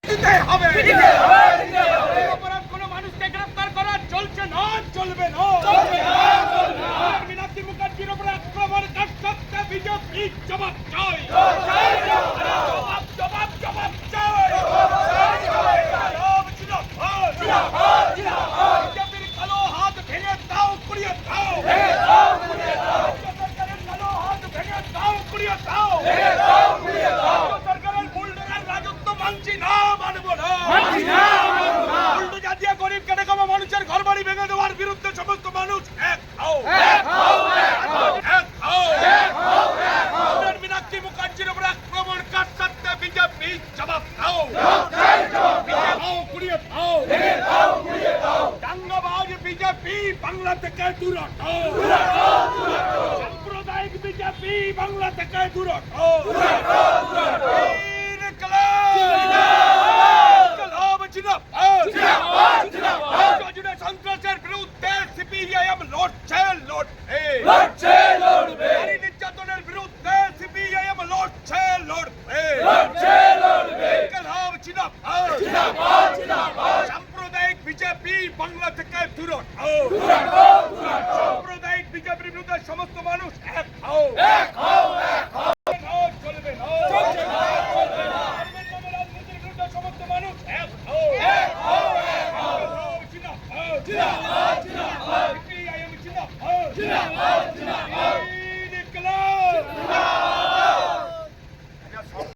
দিতে হবে। অপরাধ কোনো মানুষকে গ্রেফতার করা চলছে না, চলবে না। মীনাক্ষী মুখার্জির উপরে আক্রমণ সত্ত্বে বিজেপি জবাব চাই। জবাব চাই। বিজেপির কালো হাত ভেঙে দাও, কুড়িয়ে দাও। সরকারের কালো হাত ভেঙে দাও, কুড়িয়ে দাও। সরকারের বুলডোজার রাজত্ব মানছি না, মানবো না। বুলডোজার দিয়ে গরিব কেটে খাওয়া মানুষের ঘর বাড়ি ভেঙে দেওয়ার বিরুদ্ধে সমস্ত মানুষ এক হও। মীনাক্ষী মুখার্জির উপরে আক্রমণ সত্ত্বে বিজেপি জবাব দাও। কুড়িয়ে দাও। দাঙ্গাবাজ বিজেপি বাংলা থেকে দূর হও। সাম্প্রদায়িক বিজেপি বাংলা থেকে দূর হও। সন্ত্রাসের বিরুদ্ধে সিপিআইএম লড়ছে, লড়বে। নারী নির্যাতনের বিরুদ্ধে সিপিআইএম লড়ছে, লড়বে। সাম্প্রদায়িক বিজেপি বাংলা থেকে দূর হও। সাম্প্রদায়িক বিজেপির বিরুদ্ধে সমস্ত মানুষ এক হও।